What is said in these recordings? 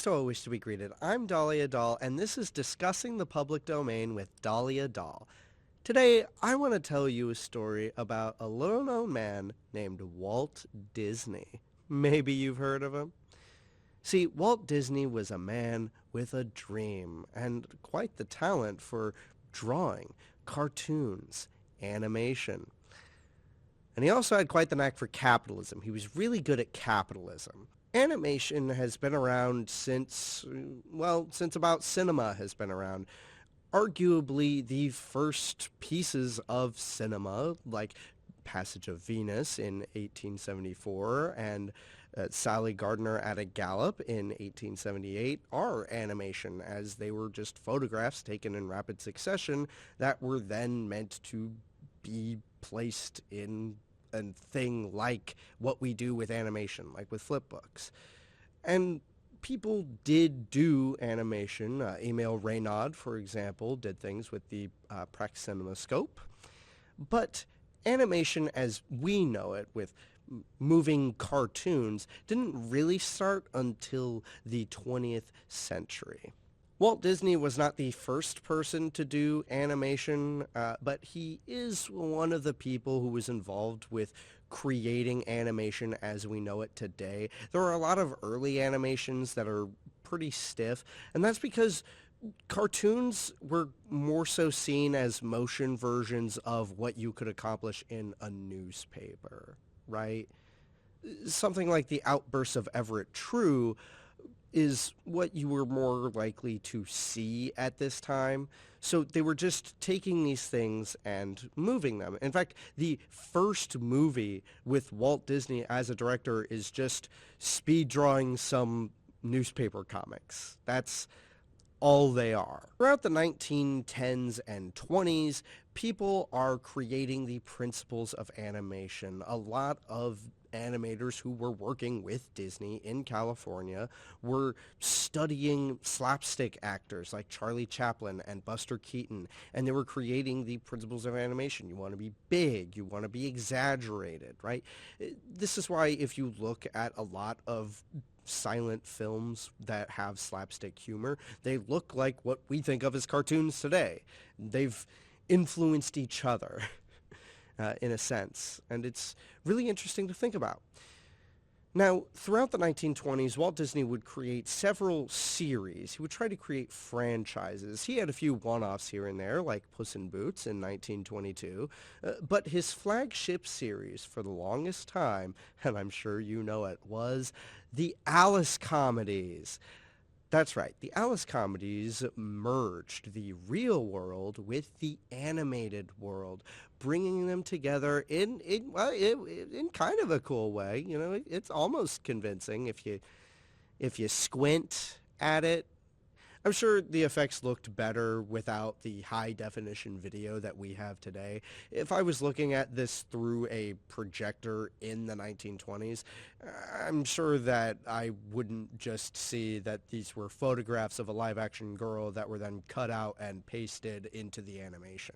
so always to be greeted. I'm Dahlia Dahl, and this is Discussing the Public Domain with Dahlia Dahl. Today, I want to tell you a story about a little-known man named Walt Disney. Maybe you've heard of him. See, Walt Disney was a man with a dream and quite the talent for drawing, cartoons, animation. And he also had quite the knack for capitalism. He was really good at capitalism. Animation has been around since about cinema has been around. Arguably the first pieces of cinema, like Passage of Venus in 1874 and Sally Gardner at a Gallop in 1878, are animation, as they were just photographs taken in rapid succession that were then meant to be placed in a thing like what we do with animation, like with flip books. And people did do animation. Emil Reynaud, for example, did things with the Praxinemascope. But animation as we know it, with moving cartoons, didn't really start until the 20th century. Walt Disney was not the first person to do animation, but he is one of the people who was involved with creating animation as we know it today. There are a lot of early animations that are pretty stiff, and that's because cartoons were more so seen as motion versions of what you could accomplish in a newspaper, right? Something like the outbursts of Everett True is what you were more likely to see at this time. So they were just taking these things and moving them. In fact, the first movie with Walt Disney as a director is just speed drawing some newspaper comics. That's all they are. Throughout the 1910s and 20s, people are creating the principles of animation. A lot of animators who were working with Disney in California were studying slapstick actors like Charlie Chaplin and Buster Keaton, and they were creating the principles of animation. You want to be big, you want to be exaggerated, right? This is why if you look at a lot of silent films that have slapstick humor, they look like what we think of as cartoons today. They've influenced each other. In a sense, and it's really interesting to think about. Now, throughout the 1920s, Walt Disney would create several series. He would try to create franchises. He had a few one-offs here and there, like Puss in Boots in 1922, but his flagship series for the longest time, and I'm sure you know it, was the Alice comedies. That's right. The Alice comedies merged the real world with the animated world, bringing them together in kind of a cool way. You know, it's almost convincing if you squint at it. I'm sure the effects looked better without the high-definition video that we have today. If I was looking at this through a projector in the 1920s, I'm sure that I wouldn't just see that these were photographs of a live-action girl that were then cut out and pasted into the animation.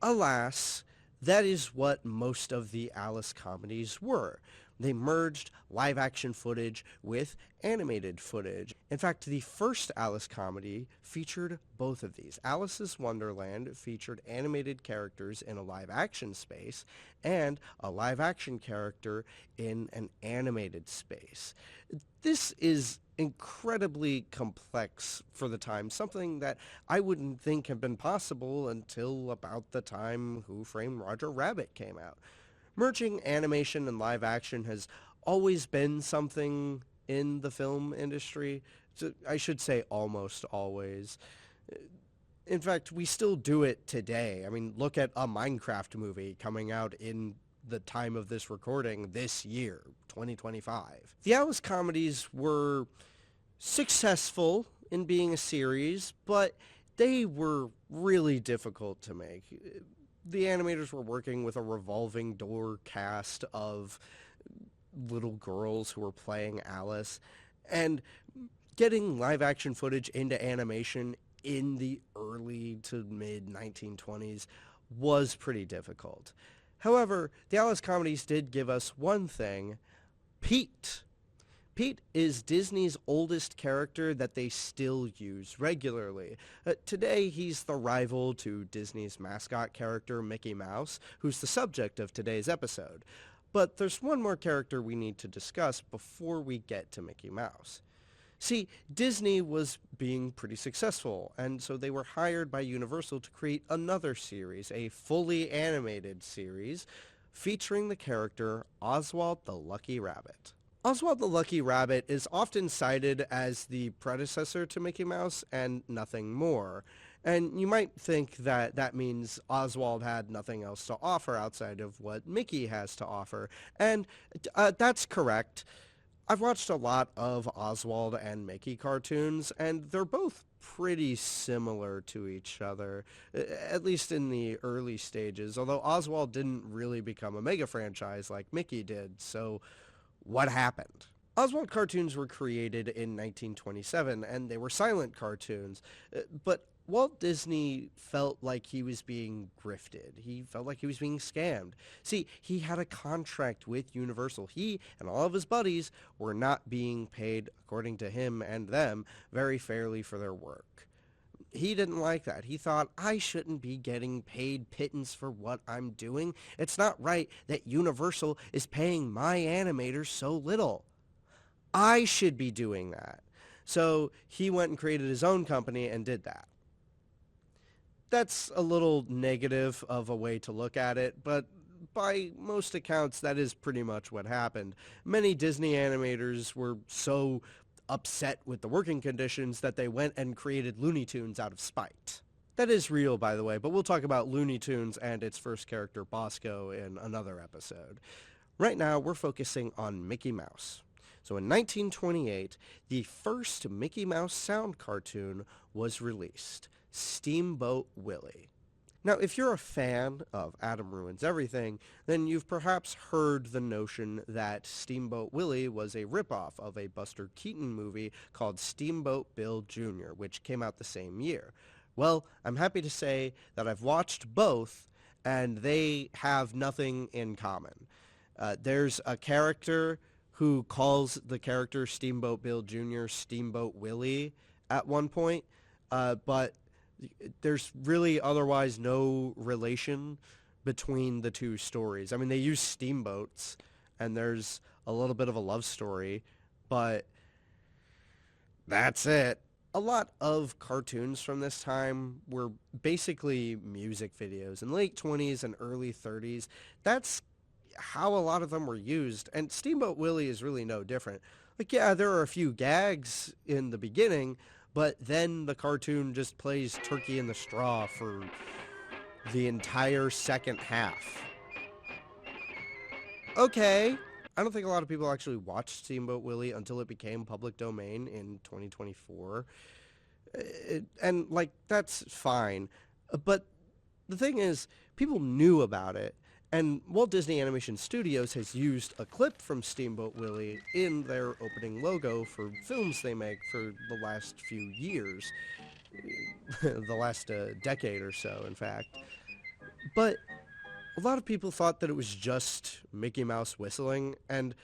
Alas, that is what most of the Alice comedies were. They merged live-action footage with animated footage. In fact, the first Alice comedy featured both of these. Alice's Wonderland featured animated characters in a live-action space and a live-action character in an animated space. This is incredibly complex for the time, something that I wouldn't think had been possible until about the time Who Framed Roger Rabbit came out. Merging animation and live action has always been something in the film industry. I should say almost always. In fact, we still do it today. I mean, look at a Minecraft movie coming out in the time of this recording this year, 2025. The Alice comedies were successful in being a series, but they were really difficult to make. The animators were working with a revolving door cast of little girls who were playing Alice, and getting live-action footage into animation in the early to mid-1920s was pretty difficult. However, the Alice comedies did give us one thing: Pete. Pete is Disney's oldest character that they still use regularly. Today, he's the rival to Disney's mascot character, Mickey Mouse, who's the subject of today's episode. But there's one more character we need to discuss before we get to Mickey Mouse. See, Disney was being pretty successful, and so they were hired by Universal to create another series, a fully animated series, featuring the character Oswald the Lucky Rabbit. Oswald the Lucky Rabbit is often cited as the predecessor to Mickey Mouse and nothing more. And you might think that that means Oswald had nothing else to offer outside of what Mickey has to offer. And that's correct. I've watched a lot of Oswald and Mickey cartoons, and they're both pretty similar to each other, at least in the early stages, although Oswald didn't really become a mega franchise like Mickey did, so what happened? Oswald cartoons were created in 1927, and they were silent cartoons, but Walt Disney felt like he was being grifted. He felt like he was being scammed. See, he had a contract with Universal. He and all of his buddies were not being paid, according to him and them, very fairly for their work. He didn't like that. He thought, I shouldn't be getting paid pittance for what I'm doing. It's not right that Universal is paying my animators so little. I should be doing that. So he went and created his own company and did that. That's a little negative of a way to look at it, but by most accounts, that is pretty much what happened. Many Disney animators were so upset with the working conditions that they went and created Looney Tunes out of spite. That is real, by the way, but we'll talk about Looney Tunes and its first character, Bosco, in another episode. Right now, we're focusing on Mickey Mouse. So in 1928, the first Mickey Mouse sound cartoon was released, Steamboat Willie. Now, if you're a fan of Adam Ruins Everything, then you've perhaps heard the notion that Steamboat Willie was a ripoff of a Buster Keaton movie called Steamboat Bill Jr., which came out the same year. Well, I'm happy to say that I've watched both, and they have nothing in common. There's a character who calls the character Steamboat Bill Jr. Steamboat Willie at one point, but there's really otherwise no relation between the two stories. I mean, they use steamboats, and there's a little bit of a love story, but that's it. A lot of cartoons from this time were basically music videos. In the late 20s and early 30s, that's how a lot of them were used, and Steamboat Willie is really no different. Like, yeah, there are a few gags in the beginning, but then the cartoon just plays Turkey in the Straw for the entire second half. Okay. I don't think a lot of people actually watched Steamboat Willie until it became public domain in 2024. And, like, that's fine. But the thing is, people knew about it. And Walt Disney Animation Studios has used a clip from Steamboat Willie in their opening logo for films they make for the last few years. The last decade or so, in fact. But a lot of people thought that it was just Mickey Mouse whistling, and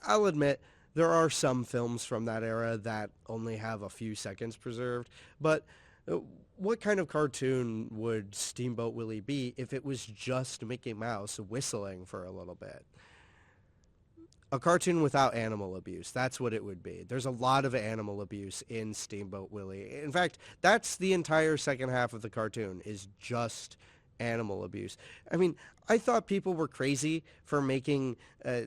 I'll admit, there are some films from that era that only have a few seconds preserved, but what kind of cartoon would Steamboat Willie be if it was just Mickey Mouse whistling for a little bit? A cartoon without animal abuse. That's what it would be. There's a lot of animal abuse in Steamboat Willie. In fact, that's the entire second half of the cartoon, is just animal abuse. I mean, I thought people were crazy for making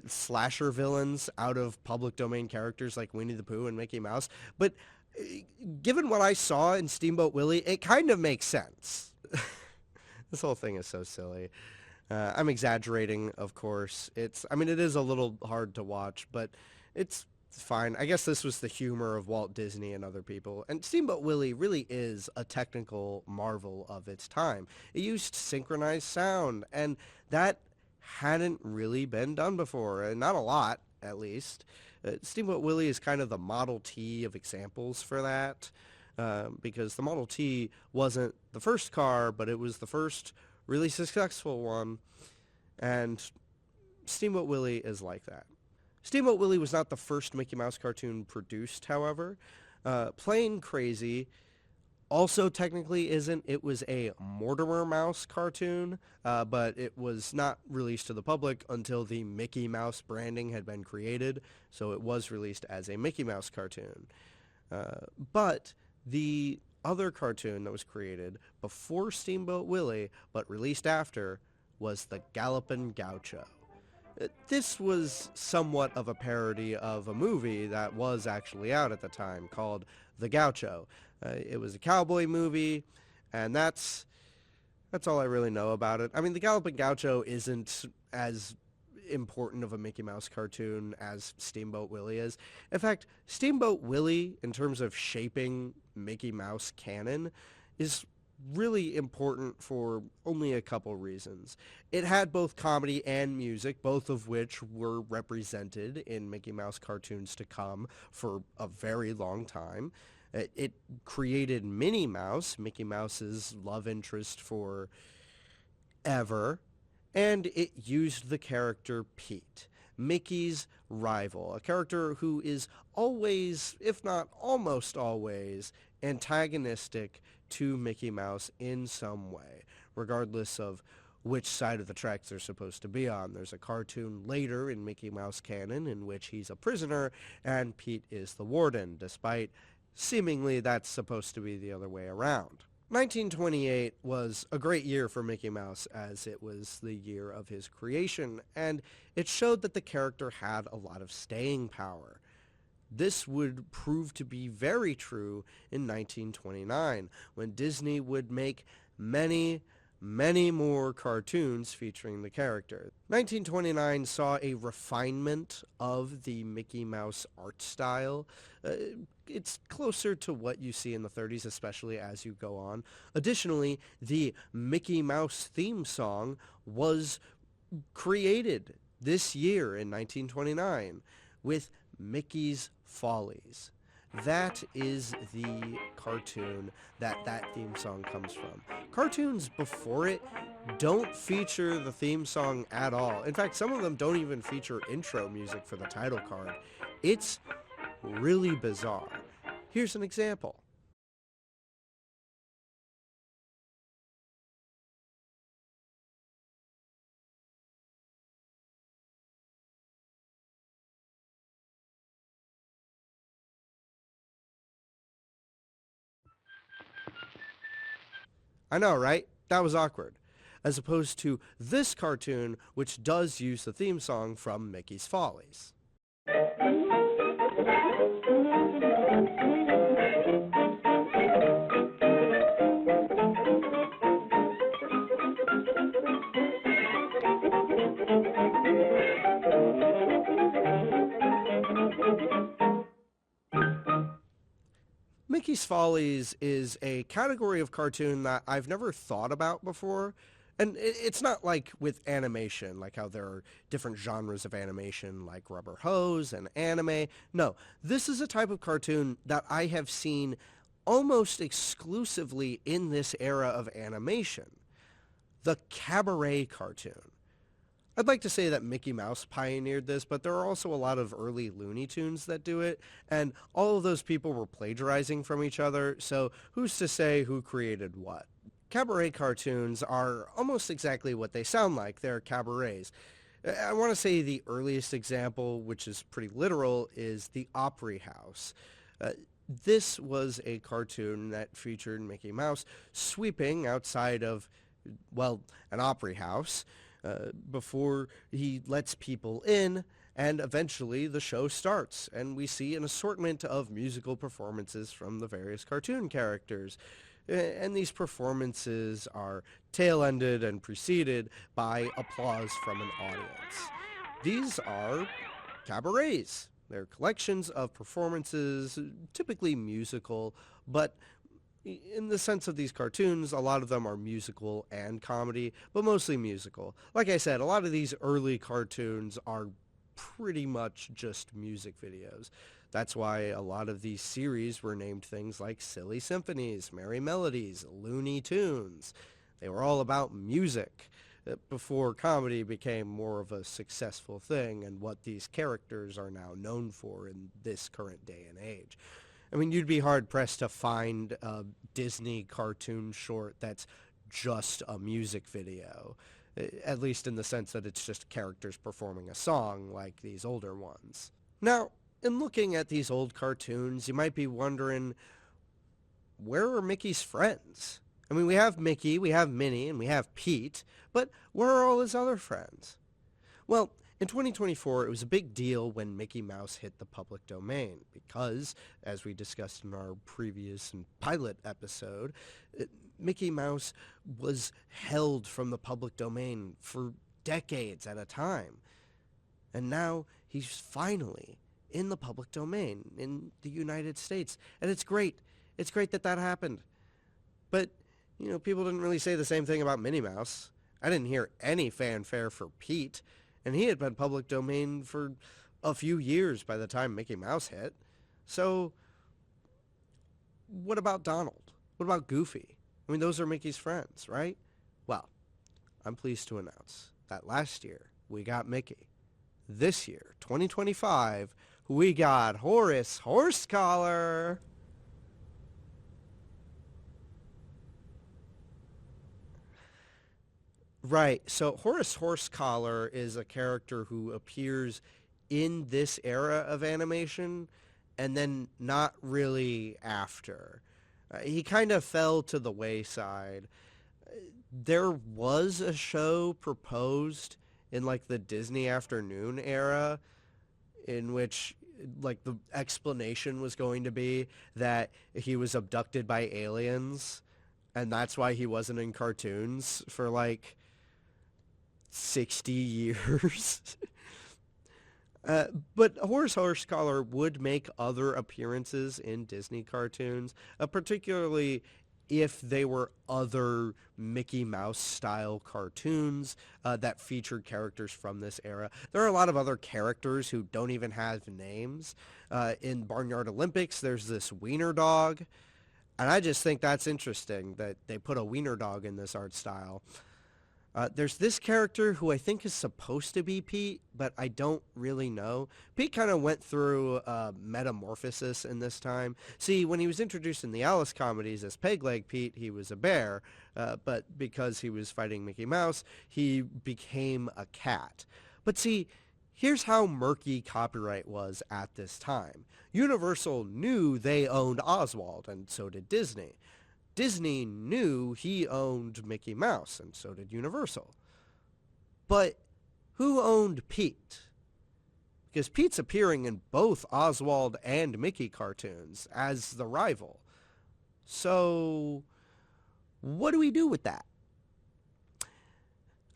slasher villains out of public domain characters like Winnie the Pooh and Mickey Mouse, but given what I saw in Steamboat Willie, it kind of makes sense. This whole thing is so silly. I'm exaggerating, of course. It is a little hard to watch, but it's fine. I guess this was the humor of Walt Disney and other people. And Steamboat Willie really is a technical marvel of its time. It used synchronized sound, and that hadn't really been done before, and not a lot, at least. Steamboat Willie is kind of the Model T of examples for that, because the Model T wasn't the first car, but it was the first really successful one, and Steamboat Willie is like that. Steamboat Willie was not the first Mickey Mouse cartoon produced, however. Plain Crazy also technically isn't. It was a Mortimer Mouse cartoon, but it was not released to the public until the Mickey Mouse branding had been created, so it was released as a Mickey Mouse cartoon. But the other cartoon that was created before Steamboat Willie, but released after, was the Gallopin' Gaucho. This was somewhat of a parody of a movie that was actually out at the time called The Gaucho. It was a cowboy movie, and that's all I really know about it. I mean, The Galloping Gaucho isn't as important of a Mickey Mouse cartoon as Steamboat Willie is. In fact, Steamboat Willie, in terms of shaping Mickey Mouse canon, is really important for only a couple reasons. It had both comedy and music, both of which were represented in Mickey Mouse cartoons to come for a very long time. It created Minnie Mouse, Mickey Mouse's love interest for ever, and it used the character Pete, Mickey's rival, a character who is always, if not almost always, antagonistic to Mickey Mouse in some way, regardless of which side of the tracks they're supposed to be on. There's a cartoon later in Mickey Mouse canon in which he's a prisoner and Pete is the warden, despite seemingly that's supposed to be the other way around. 1928 was a great year for Mickey Mouse as it was the year of his creation, and it showed that the character had a lot of staying power. This would prove to be very true in 1929, when Disney would make many, many more cartoons featuring the character. 1929 saw a refinement of the Mickey Mouse art style. It's closer to what you see in the 30s, especially as you go on. Additionally, the Mickey Mouse theme song was created this year in 1929 with Mickey's Follies. That is the cartoon that theme song comes from. Cartoons before it don't feature the theme song at all. In fact, some of them don't even feature intro music for the title card. It's really bizarre. Here's an example. I know, right? That was awkward. As opposed to this cartoon, which does use the theme song from Mickey's Follies. Mickey's Follies is a category of cartoon that I've never thought about before. And it's not like with animation, like how there are different genres of animation like Rubber Hose and anime. No, this is a type of cartoon that I have seen almost exclusively in this era of animation. The Cabaret cartoon. I'd like to say that Mickey Mouse pioneered this, but there are also a lot of early Looney Tunes that do it, and all of those people were plagiarizing from each other, so who's to say who created what? Cabaret cartoons are almost exactly what they sound like. They're cabarets. I want to say the earliest example, which is pretty literal, is the Opry House. This was a cartoon that featured Mickey Mouse sweeping outside of, well, an Opry House, before he lets people in, and eventually the show starts, and we see an assortment of musical performances from the various cartoon characters. And these performances are tail-ended and preceded by applause from an audience. These are cabarets. They're collections of performances, typically musical, but in the sense of these cartoons, a lot of them are musical and comedy, but mostly musical. Like I said, a lot of these early cartoons are pretty much just music videos. That's why a lot of these series were named things like Silly Symphonies, Merry Melodies, Looney Tunes. They were all about music. before comedy became more of a successful thing and what these characters are now known for in this current day and age. I mean, you'd be hard-pressed to find a Disney cartoon short that's just a music video, at least in the sense that it's just characters performing a song like these older ones. Now, in looking at these old cartoons, you might be wondering, where are Mickey's friends? I mean, we have Mickey, we have Minnie, and we have Pete, but where are all his other friends? Well, in 2024, it was a big deal when Mickey Mouse hit the public domain because, as we discussed in our previous and pilot episode, Mickey Mouse was held from the public domain for decades at a time. And now he's finally in the public domain in the United States. And it's great. It's great that that happened. But, people didn't really say the same thing about Minnie Mouse. I didn't hear any fanfare for Pete, and he had been public domain for a few years by the time Mickey Mouse hit. So, what about Donald? What about Goofy? I mean, those are Mickey's friends, right? Well, I'm pleased to announce that last year we got Mickey. This year, 2025, we got Horace Horsecollar. Right, so Horace Horsecollar is a character who appears in this era of animation and then not really after. He kind of fell to the wayside. There was a show proposed in like the Disney Afternoon era in which like the explanation was going to be that he was abducted by aliens and that's why he wasn't in cartoons for like 60 years. But Horace Horsecollar would make other appearances in Disney cartoons, particularly if they were other Mickey Mouse style cartoons that featured characters from this era. There are a lot of other characters who don't even have names. In Barnyard Olympics, there's this wiener dog, and I just think that's interesting that they put a wiener dog in this art style. There's this character who I think is supposed to be Pete, but I don't really know. Pete kind of went through metamorphosis in this time. See, when he was introduced in the Alice comedies as Peg-Leg Pete, he was a bear, but because he was fighting Mickey Mouse, he became a cat. But see, here's how murky copyright was at this time. Universal knew they owned Oswald, and so did Disney. Disney knew he owned Mickey Mouse, and so did Universal. But who owned Pete? Because Pete's appearing in both Oswald and Mickey cartoons as the rival. So, what do we do with that?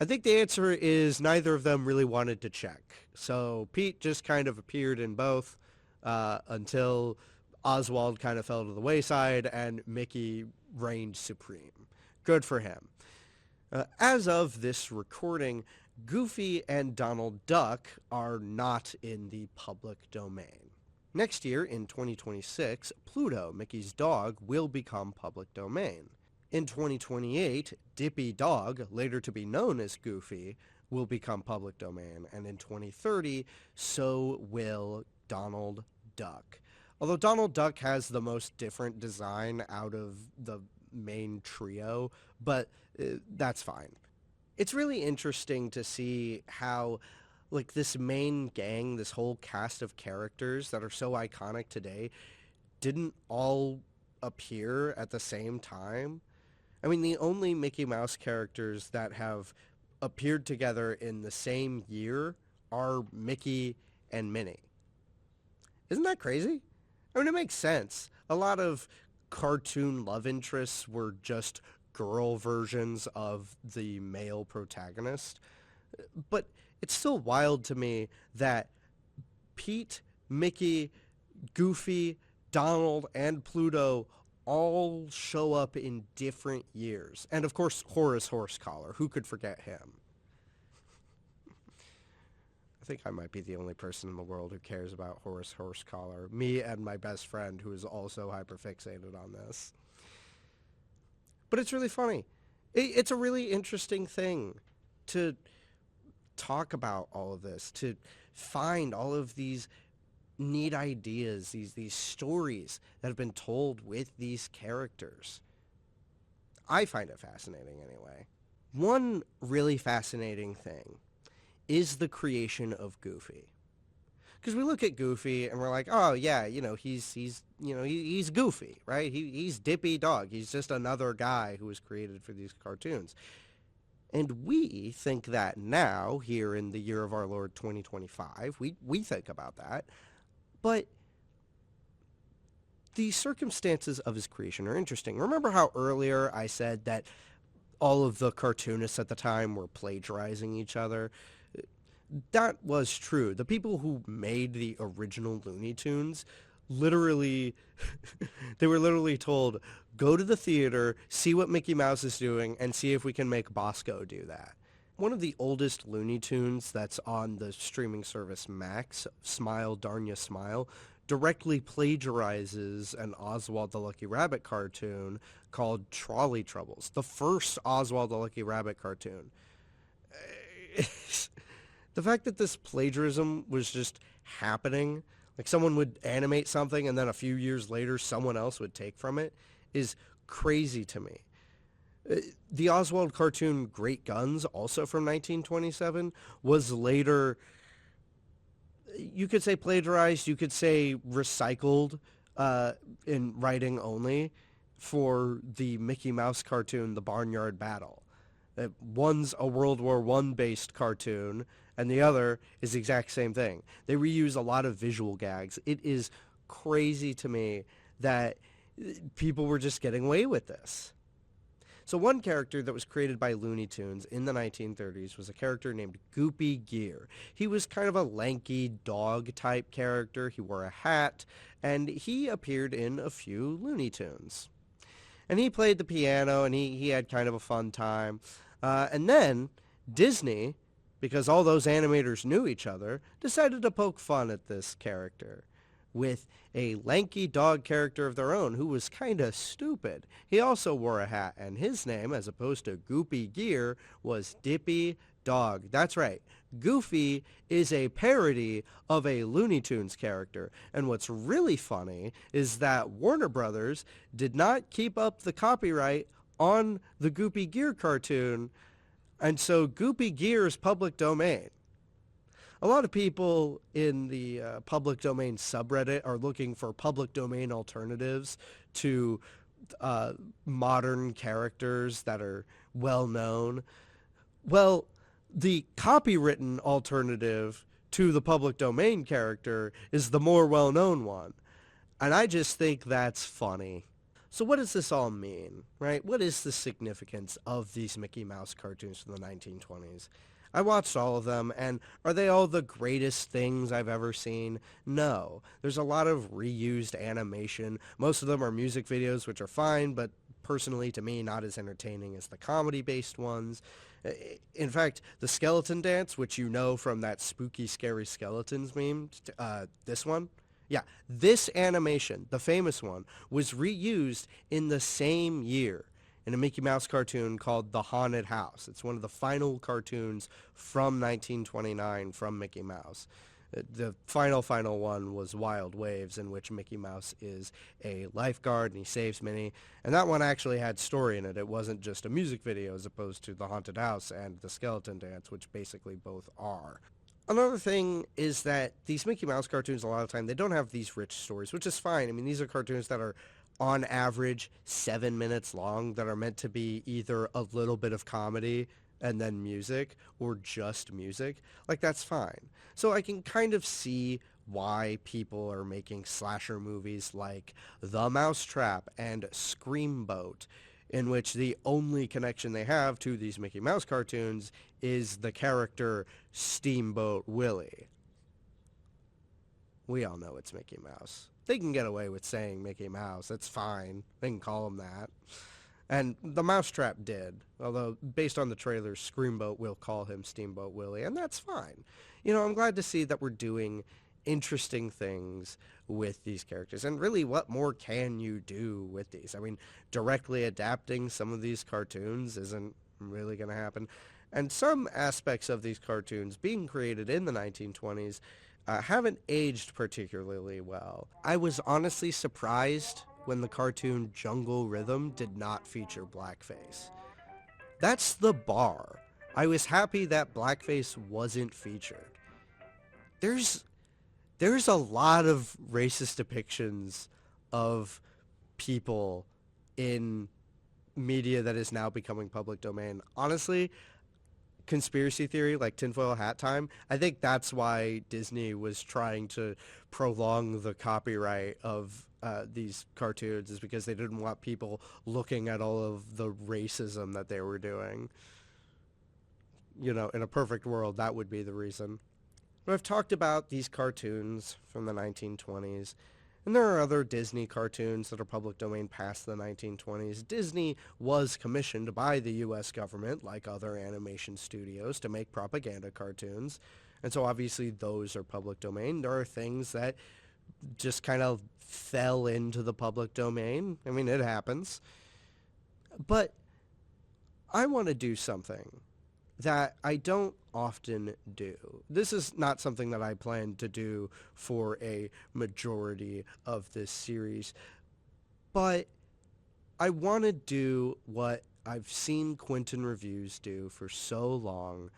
I think the answer is neither of them really wanted to check. So Pete just kind of appeared in both until Oswald kind of fell to the wayside and Mickey reigned supreme. Good for him. As of this recording, Goofy and Donald Duck are not in the public domain. Next year, in 2026, Pluto, Mickey's dog, will become public domain. In 2028, Dippy Dog, later to be known as Goofy, will become public domain. And in 2030, so will Donald Duck. Although Donald Duck has the most different design out of the main trio, but that's fine. It's really interesting to see how, like, this main gang, this whole cast of characters that are so iconic today, didn't all appear at the same time. I mean, the only Mickey Mouse characters that have appeared together in the same year are Mickey and Minnie. Isn't that crazy? I mean, it makes sense. A lot of cartoon love interests were just girl versions of the male protagonist. But it's still wild to me that Pete, Mickey, Goofy, Donald, and Pluto all show up in different years. And of course, Horace Horsecollar. Who could forget him? I think I might be the only person in the world who cares about Horace Horsecollar. Me and my best friend, who is also hyperfixated on this. But it's really funny. It's a really interesting thing to talk about all of this, to find all of these neat ideas, these stories that have been told with these characters. I find it fascinating anyway. One really fascinating thing is the creation of Goofy. Because we look at Goofy and we're like, oh yeah, he's Goofy, right? He's Dippy Dog. He's just another guy who was created for these cartoons. And we think that now, here in the year of our Lord 2025, we think about that. But the circumstances of his creation are interesting. Remember how earlier I said that all of the cartoonists at the time were plagiarizing each other? That was true. The people who made the original Looney Tunes literally, they were literally told, go to the theater, see what Mickey Mouse is doing, and see if we can make Bosco do that. One of the oldest Looney Tunes that's on the streaming service Max, Smile Darnya Smile, directly plagiarizes an Oswald the Lucky Rabbit cartoon called Trolley Troubles, the first Oswald the Lucky Rabbit cartoon. The fact that this plagiarism was just happening, like someone would animate something and then a few years later someone else would take from it, is crazy to me. The Oswald cartoon Great Guns, also from 1927, was later, you could say plagiarized, you could say recycled in writing only for the Mickey Mouse cartoon, The Barnyard Battle. One's a World War I based cartoon, and the other is the exact same thing. They reuse a lot of visual gags. It is crazy to me that people were just getting away with this. So one character that was created by Looney Tunes in the 1930s was a character named Goopy Gear. He was kind of a lanky dog-type character. He wore a hat, and he appeared in a few Looney Tunes. And he played the piano, and he had kind of a fun time. And then Disney, because all those animators knew each other, decided to poke fun at this character with a lanky dog character of their own who was kind of stupid. He also wore a hat, and his name, as opposed to Goopy Gear, was Dippy Dog. That's right. Goofy is a parody of a Looney Tunes character. And what's really funny is that Warner Brothers did not keep up the copyright on the Goopy Gear cartoon, and so Goopy Gear is public domain. A lot of people in the public domain subreddit are looking for public domain alternatives to modern characters that are well known. Well, the copywritten alternative to the public domain character is the more well-known one. And I just think that's funny. So what does this all mean, right? What is the significance of these Mickey Mouse cartoons from the 1920s? I watched all of them, and are they all the greatest things I've ever seen? No. There's a lot of reused animation. Most of them are music videos, which are fine, but personally, to me, not as entertaining as the comedy-based ones. In fact, the skeleton dance, which you know from that spooky, scary skeletons meme, this one, yeah, this animation, the famous one, was reused in the same year in a Mickey Mouse cartoon called The Haunted House. It's one of the final cartoons from 1929 from Mickey Mouse. The final one was Wild Waves, in which Mickey Mouse is a lifeguard and he saves Minnie. And that one actually had story in it. It wasn't just a music video as opposed to The Haunted House and The Skeleton Dance, which basically both are. Another thing is that these Mickey Mouse cartoons, a lot of the time, they don't have these rich stories, which is fine. I mean, these are cartoons that are on average 7 minutes long that are meant to be either a little bit of comedy and then music or just music. Like, that's fine. So I can kind of see why people are making slasher movies like The Mousetrap and Screamboat, in which the only connection they have to these Mickey Mouse cartoons is the character Steamboat Willie. We all know it's Mickey Mouse. They can get away with saying Mickey Mouse. It's fine. They can call him that. And The Mousetrap did, although based on the trailers, Screamboat will call him Steamboat Willie, and that's fine. You know, I'm glad to see that we're doing interesting things with these characters. And really, what more can you do with these? I mean, directly adapting some of these cartoons isn't really going to happen. And some aspects of these cartoons being created in the 1920s haven't aged particularly well. I was honestly surprised when the cartoon Jungle Rhythm did not feature blackface. That's the bar. I was happy that blackface wasn't featured. There's there's a lot of racist depictions of people in media that is now becoming public domain. Honestly, conspiracy theory like tinfoil hat time, I think that's why Disney was trying to prolong the copyright of these cartoons, is because they didn't want people looking at all of the racism that they were doing. In a perfect world, that would be the reason. But I've talked about these cartoons from the 1920s, and there are other Disney cartoons that are public domain past the 1920s. Disney was commissioned by the U.S. government, like other animation studios, to make propaganda cartoons. And so obviously those are public domain. There are things that just kind of fell into the public domain. I mean, it happens. But I want to do something that I don't often do. This is not something that I plan to do for a majority of this series, but I want to do what I've seen Quentin Reviews do for so long,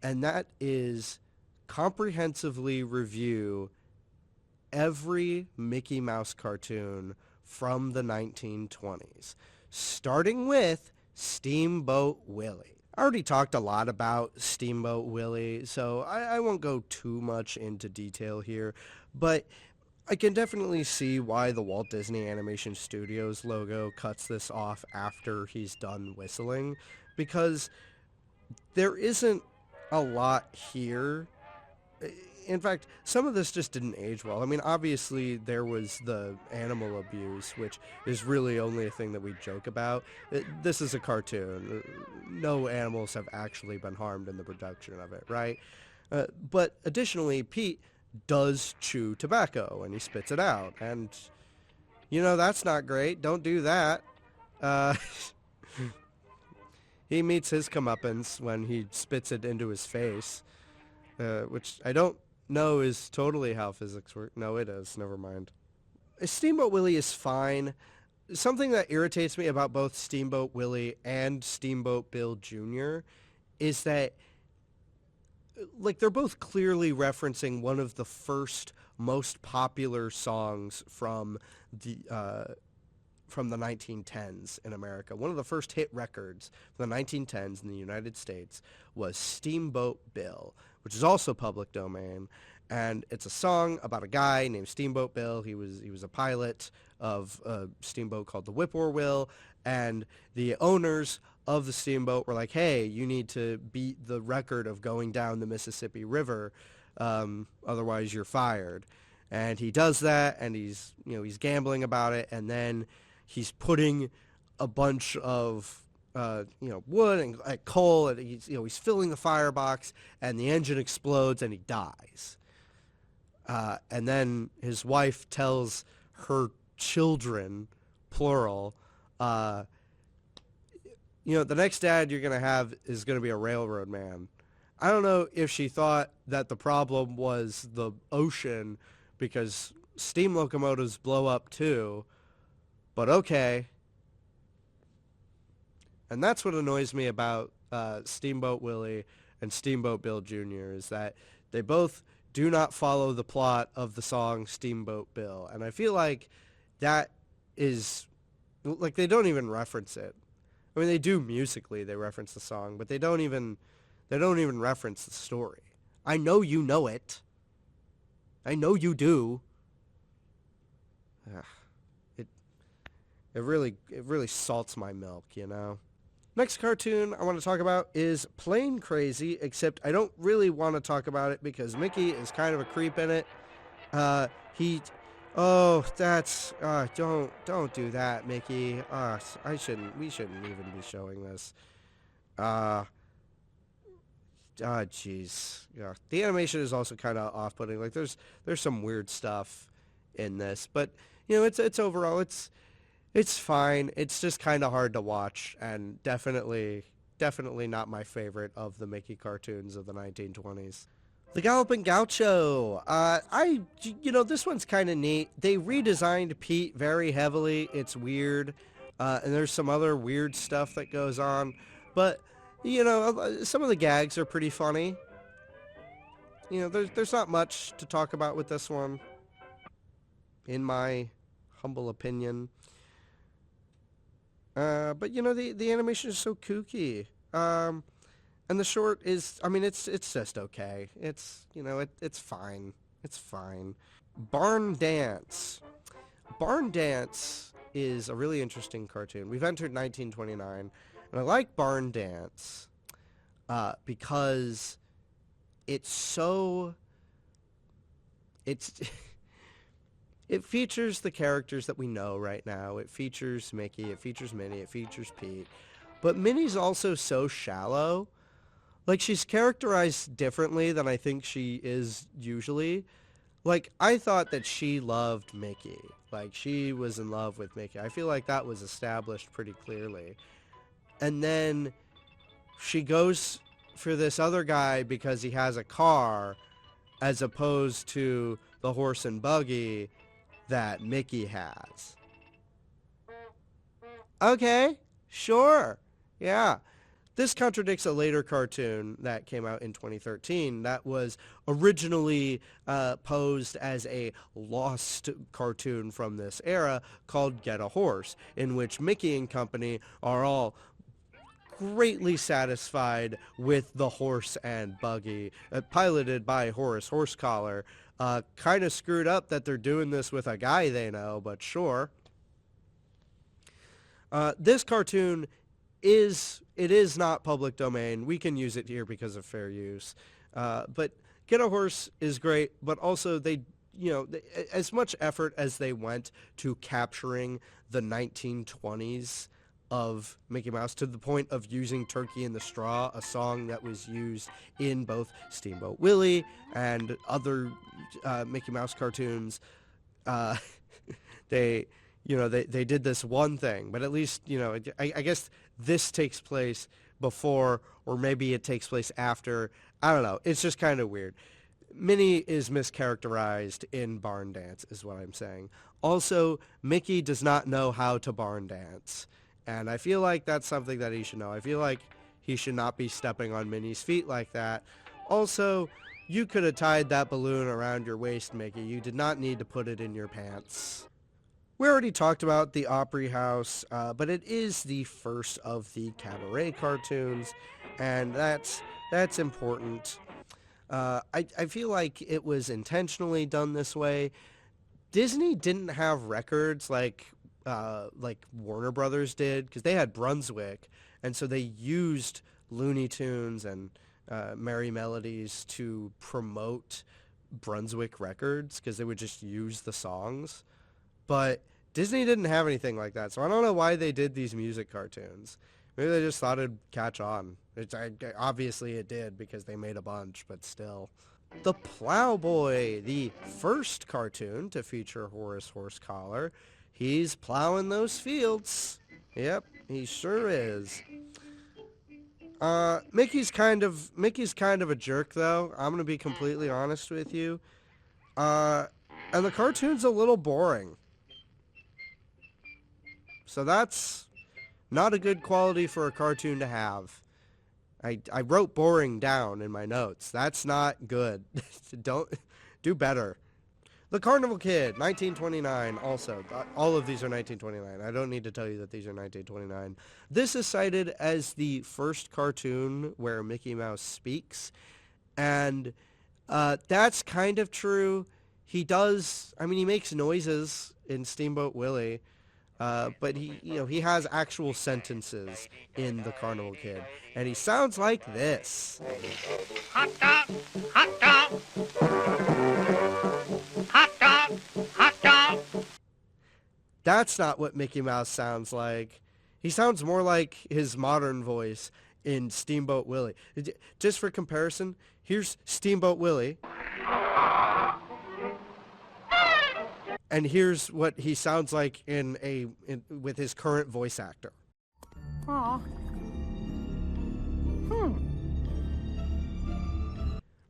and that is comprehensively review every Mickey Mouse cartoon from the 1920s, starting with Steamboat Willie. I already talked a lot about Steamboat Willie, so I won't go too much into detail here, but I can definitely see why the Walt Disney Animation Studios logo cuts this off after he's done whistling, because there isn't a lot here. In fact, some of this just didn't age well. I mean, obviously, there was the animal abuse, which is really only a thing that we joke about. This is a cartoon. No animals have actually been harmed in the production of it, right? But additionally, Pete does chew tobacco, and he spits it out. And, that's not great. Don't do that. He meets his comeuppance when he spits it into his face, which I don't know is totally how physics work. No, it is. Never mind. Steamboat Willie is fine. Something that irritates me about both Steamboat Willie and Steamboat Bill Jr. is that, they're both clearly referencing one of the first most popular songs from the 1910s in America. One of the first hit records from the 1910s in the United States was Steamboat Bill, which is also public domain, and it's a song about a guy named Steamboat Bill. He was a pilot of a steamboat called the Whippoorwill, and the owners of the steamboat were like, hey, you need to beat the record of going down the Mississippi River, otherwise you're fired. And he does that, and he's gambling about it, and then he's putting a bunch of wood and coal, and he's filling the firebox, and the engine explodes, and he dies. And then his wife tells her children, plural, the next dad you're going to have is going to be a railroad man. I don't know if she thought that the problem was the ocean, because steam locomotives blow up too, but okay. And that's what annoys me about Steamboat Willie and Steamboat Bill Jr. is that they both do not follow the plot of the song Steamboat Bill. And I feel like that is, they don't even reference it. I mean, they do musically, they reference the song, but they don't even reference the story. I know you know it. I know you do. It really salts my milk, Next cartoon I want to talk about is Plain Crazy, except I don't really want to talk about it because Mickey is kind of a creep in it. Don't do that, Mickey. We shouldn't even be showing this. Jeez. Yeah. The animation is also kind of off-putting. There's some weird stuff in this, but it's overall it's fine. It's just kind of hard to watch, and definitely definitely not my favorite of the Mickey cartoons of the 1920s. The Galloping Gaucho. This one's kind of neat. They redesigned Pete very heavily. It's weird. And there's some other weird stuff that goes on. But, some of the gags are pretty funny. There's not much to talk about with this one, in my humble opinion. But, the animation is so kooky. And the short is, it's just okay. It's fine. It's fine. Barn Dance. Barn Dance is a really interesting cartoon. We've entered 1929, and I like Barn Dance because it features the characters that we know right now. It features Mickey, it features Minnie, it features Pete. But Minnie's also so shallow. Like, she's characterized differently than I think she is usually. Like, I thought that she loved Mickey. Like, she was in love with Mickey. I feel like that was established pretty clearly. And then she goes for this other guy because he has a car, as opposed to the horse and buggy that Mickey has. Okay, sure, yeah. This contradicts a later cartoon that came out in 2013 that was originally posed as a lost cartoon from this era called Get a Horse, in which Mickey and company are all greatly satisfied with the horse and buggy, piloted by Horace Horsecollar. Kind of screwed up that they're doing this with a guy they know, but sure. This cartoon is not public domain. We can use it here because of fair use. But Get a Horse is great, but also they, as much effort as they went to capturing the 1920s of Mickey Mouse, to the point of using Turkey in the Straw, a song that was used in both Steamboat Willie and other Mickey Mouse cartoons. They did this one thing, but at least, I guess this takes place before, or maybe it takes place after. I don't know. It's just kind of weird. Minnie is mischaracterized in Barn Dance, is what I'm saying. Also, Mickey does not know how to barn dance, and I feel like that's something that he should know. I feel like he should not be stepping on Minnie's feet like that. Also, you could have tied that balloon around your waist, Mickey. You did not need to put it in your pants. We already talked about the Opry House, but it is the first of the cabaret cartoons, and that's important. I feel like it was intentionally done this way. Disney didn't have records like Warner Brothers did, because they had Brunswick, and so they used Looney Tunes and Merry Melodies to promote Brunswick records, because they would just use the songs. But Disney didn't have anything like that, so I don't know why they did these music cartoons. Maybe they just thought it'd catch on. Obviously it did, because they made a bunch, but still. The Plowboy, the first cartoon to feature Horace Horsecollar. He's plowing those fields. Yep, he sure is. Mickey's kind of a jerk, though. I'm gonna be completely honest with you. And the cartoon's a little boring. So that's not a good quality for a cartoon to have. I wrote boring down in my notes. That's not good. Don't do better. The Carnival Kid, 1929. Also, all of these are 1929. I don't need to tell you that these are 1929. This is cited as the first cartoon where Mickey Mouse speaks, and that's kind of true. He does. He makes noises in Steamboat Willie. But he has actual sentences in The Carnival Kid, and he sounds like this. Hot dog, hot dog, hot dog, hot dog. That's not what Mickey Mouse sounds like. He sounds more like his modern voice in Steamboat Willie. Just for comparison, here's Steamboat Willie. And here's what he sounds like with his current voice actor. Aw.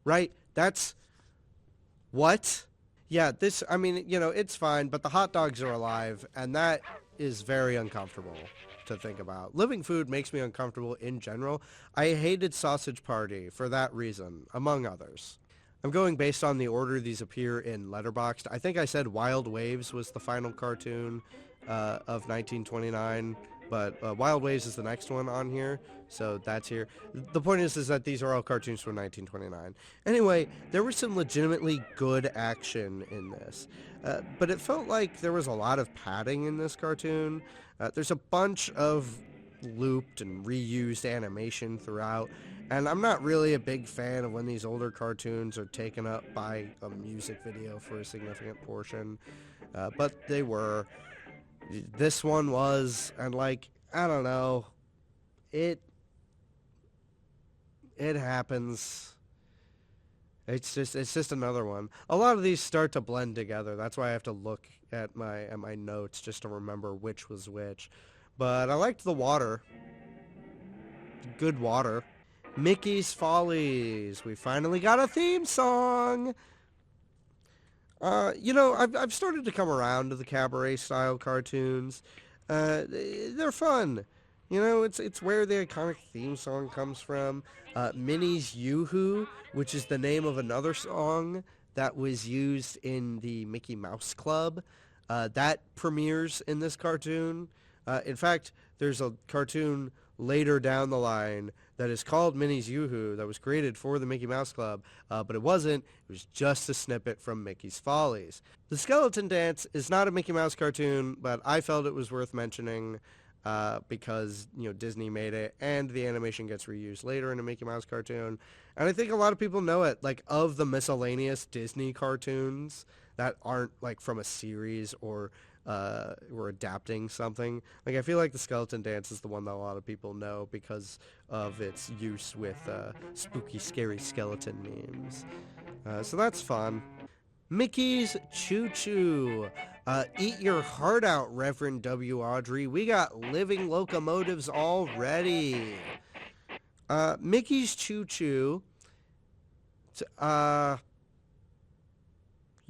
Right? That's... What? Yeah, this, I mean, it's fine, but the hot dogs are alive, and that is very uncomfortable to think about. Living food makes me uncomfortable in general. I hated Sausage Party for that reason, among others. I'm going based on the order these appear in Letterboxd. I think I said Wild Waves was the final cartoon of 1929, but Wild Waves is the next one on here, so that's here. The point is that these are all cartoons from 1929. Anyway, there was some legitimately good action in this, but it felt like there was a lot of padding in this cartoon. There's a bunch of looped and reused animation throughout, and I'm not really a big fan of when these older cartoons are taken up by a music video for a significant portion, but they were. This one was, and like, I don't know, it happens. It's just another one. A lot of these start to blend together. That's why I have to look at my notes just to remember which was which. But I liked the water. Good water. Mickey's Follies. We finally got a theme song. I've started to come around to the cabaret-style cartoons. They're fun. It's where the iconic theme song comes from. Minnie's Yoo-Hoo, which is the name of another song that was used in the Mickey Mouse Club. That premieres in this cartoon. In fact, there's a cartoon later down the line that is called Minnie's Yoo-Hoo that was created for the Mickey Mouse Club, but it wasn't. It was just a snippet from Mickey's Follies. The Skeleton Dance is not a Mickey Mouse cartoon, but I felt it was worth mentioning because, Disney made it, and the animation gets reused later in a Mickey Mouse cartoon. And I think a lot of people know it. Like, of the miscellaneous Disney cartoons that aren't, like, from a series or adapting something. Like, I feel like the Skeleton Dance is the one that a lot of people know because of its use with spooky, scary skeleton memes. So that's fun. Mickey's Choo Choo. Eat your heart out, Reverend W. Audrey. We got living locomotives already. Mickey's Choo Choo.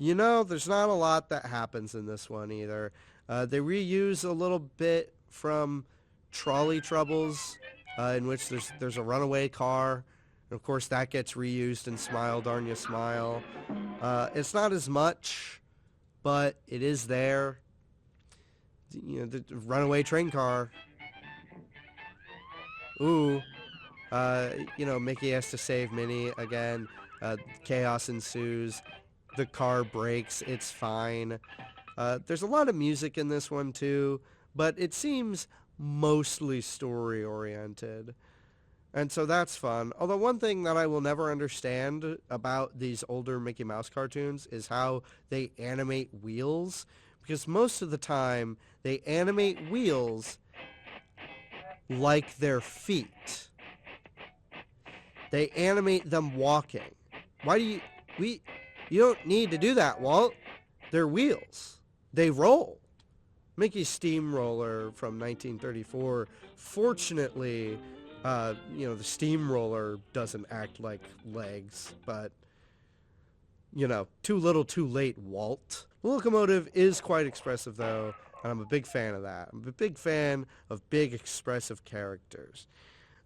There's not a lot that happens in this one either. They reuse a little bit from Trolley Troubles, in which there's a runaway car. And of course, that gets reused in Smile, Darn Ya Smile. It's not as much, but it is there. The runaway train car. Ooh. Mickey has to save Minnie again. Chaos ensues. The car breaks. It's fine. There's a lot of music in this one too, but it seems mostly story-oriented. And so that's fun. Although one thing that I will never understand about these older Mickey Mouse cartoons is how they animate wheels. Because most of the time, they animate wheels like their feet. They animate them walking. Why do you... You don't need to do that, Walt. They're wheels. They roll. Mickey's Steamroller from 1934. Fortunately, the steamroller doesn't act like legs, but, too little too late, Walt. The locomotive is quite expressive, though, and I'm a big fan of that. I'm a big fan of big, expressive characters.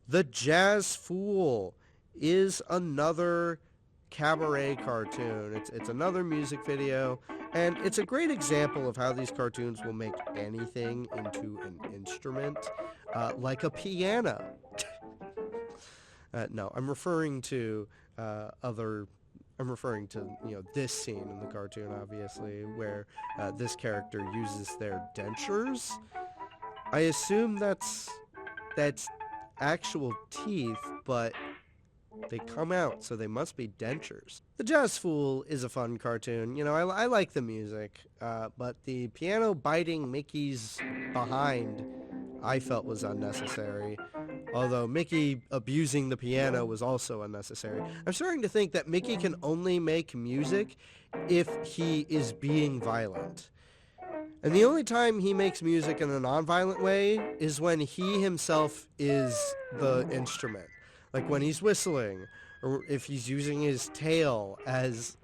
The Jazz Fool is another cabaret cartoon. It's another music video, and it's a great example of how these cartoons will make anything into an instrument, like a piano. No, I'm referring to this scene in the cartoon, obviously, where this character uses their dentures. I assume that's actual teeth, but they come out, so they must be dentures. The Jazz Fool is a fun cartoon. I like the music, but the piano biting Mickey's behind I felt was unnecessary. Although Mickey abusing the piano was also unnecessary. I'm starting to think that Mickey can only make music if he is being violent. And the only time he makes music in a non-violent way is when he himself is the instrument. like when he's whistling, or if he's using his tail as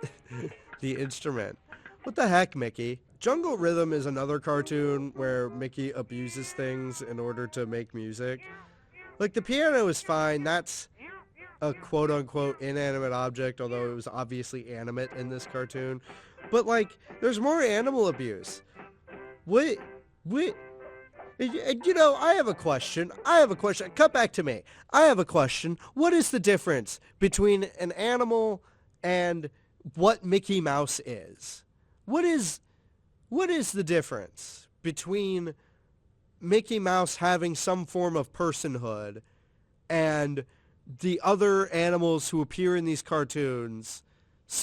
the instrument. What the heck, Mickey? Jungle Rhythm is another cartoon where Mickey abuses things in order to make music. Like, the piano is fine. That's a quote-unquote inanimate object, although it was obviously animate in this cartoon. But, like, there's more animal abuse. What? I have a question. Cut back to me. I have a question. What is the difference between an animal and what Mickey Mouse is? What is the difference between Mickey Mouse having some form of personhood and the other animals who appear in these cartoons,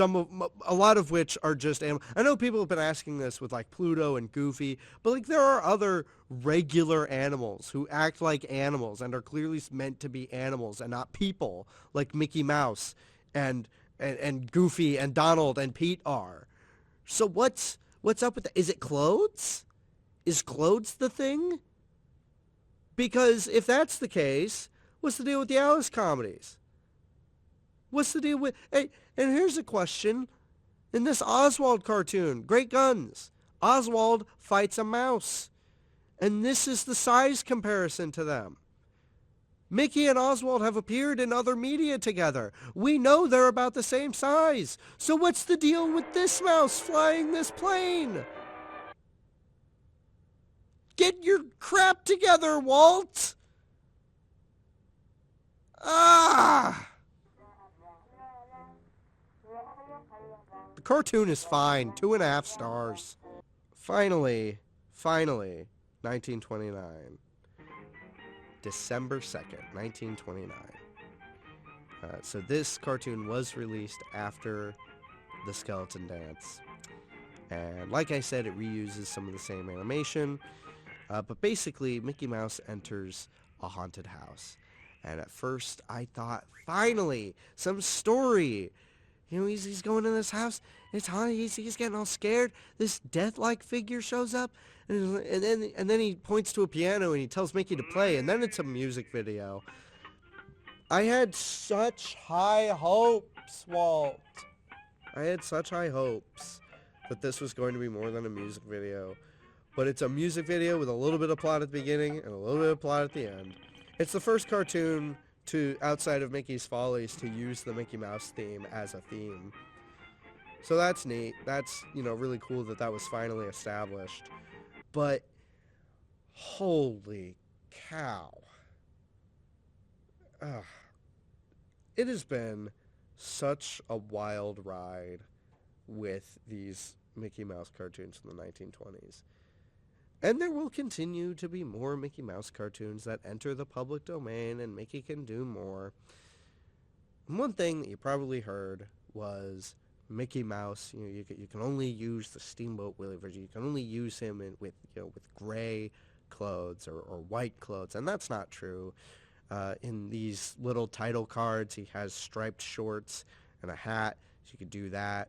a lot of which are just animals? I know people have been asking this with like Pluto and Goofy, but like there are other regular animals who act like animals and are clearly meant to be animals and not people, like Mickey Mouse and Goofy and Donald and Pete are. So what's up with that? Is it clothes? Is clothes the thing? Because if that's the case, what's the deal with the Alice comedies? What's the deal with... Hey, and here's a question. In this Oswald cartoon, Great Guns, Oswald fights a mouse. And this is the size comparison to them. Mickey and Oswald have appeared in other media together. We know they're about the same size. So what's the deal with this mouse flying this plane? Get your crap together, Walt! Ah! The cartoon is fine. 2.5 stars. Finally, 1929. December 2nd, 1929. So this cartoon was released after the Skeleton Dance. And like I said, it reuses some of the same animation. But basically, Mickey Mouse enters a haunted house. And at first, I thought, finally, some story. You know, he's going in this house. It's haunted. He's getting all scared. This death-like figure shows up. And then he points to a piano and he tells Mickey to play. And then it's a music video. I had such high hopes, Walt. I had such high hopes that this was going to be more than a music video. But it's a music video with a little bit of plot at the beginning and a little bit of plot at the end. It's the first cartoon outside of Mickey's Follies to use the Mickey Mouse theme as a theme. So that's neat. That's, really cool that was finally established. But holy cow. It has been such a wild ride with these Mickey Mouse cartoons from the 1920s. And there will continue to be more Mickey Mouse cartoons that enter the public domain, and Mickey can do more. And one thing that you probably heard was Mickey Mouse. You can only use the Steamboat Willie version. You can only use him with gray clothes or white clothes, and that's not true. In these little title cards, he has striped shorts and a hat, so you could do that.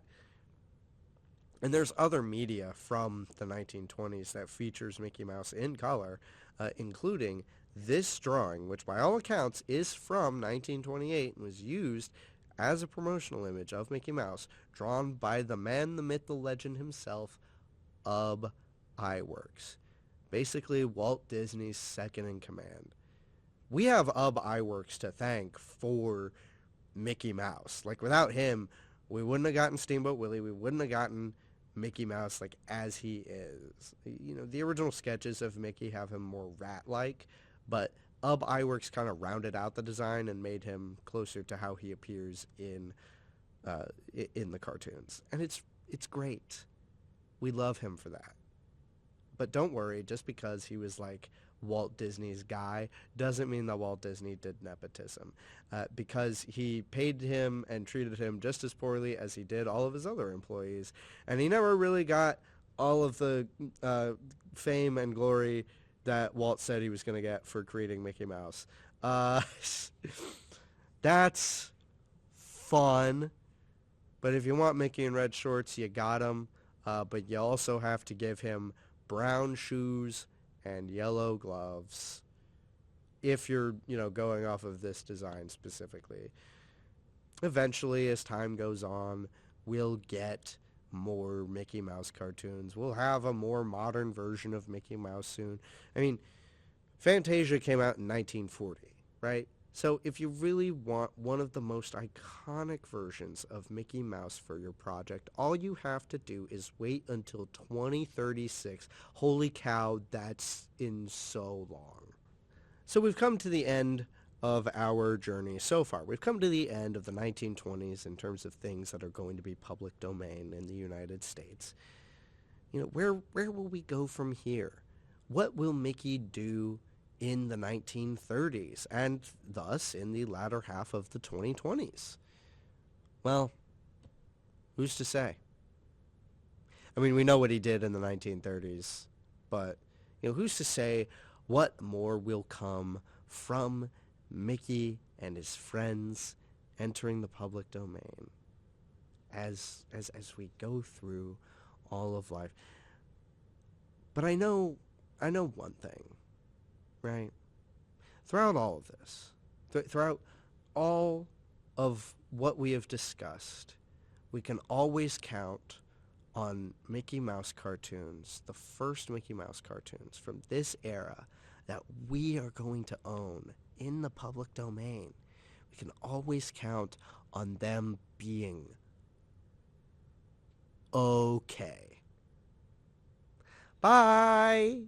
And there's other media from the 1920s that features Mickey Mouse in color, including this drawing, which by all accounts is from 1928 and was used as a promotional image of Mickey Mouse, drawn by the man, the myth, the legend himself, Ub Iwerks. Basically, Walt Disney's second in command. We have Ub Iwerks to thank for Mickey Mouse. Like, without him, we wouldn't have gotten Steamboat Willie. We wouldn't have gotten Mickey Mouse as he is. The original sketches of Mickey have him more rat-like, but Ub Iwerks kind of rounded out the design and made him closer to how he appears in the cartoons. And it's great. We love him for that. But don't worry, just because he was like Walt Disney's guy doesn't mean that Walt Disney did nepotism, because he paid him and treated him just as poorly as he did all of his other employees, and he never really got all of the fame and glory that Walt said he was going to get for creating Mickey Mouse. That's fun, but if you want Mickey in red shorts, you got him, but you also have to give him brown shoes and yellow gloves. if you're, going off of this design specifically. Eventually, as time goes on, we'll get more Mickey Mouse cartoons. We'll have a more modern version of Mickey Mouse soon. I mean, Fantasia came out in 1940, right? So if you really want one of the most iconic versions of Mickey Mouse for your project, all you have to do is wait until 2036. Holy cow, that's in so long. So we've come to the end of our journey so far. We've come to the end of the 1920s in terms of things that are going to be public domain in the United States. Where will we go from here? What will Mickey do in the 1930s and thus in the latter half of the 2020s? Well, who's to say? I mean, we know what he did in the 1930s, but who's to say what more will come from Mickey and his friends entering the public domain as we go through all of life. But I know one thing, right? Throughout all of this, throughout all of what we have discussed, we can always count on Mickey Mouse cartoons, the first Mickey Mouse cartoons from this era that we are going to own in the public domain. We can always count on them being okay. Bye!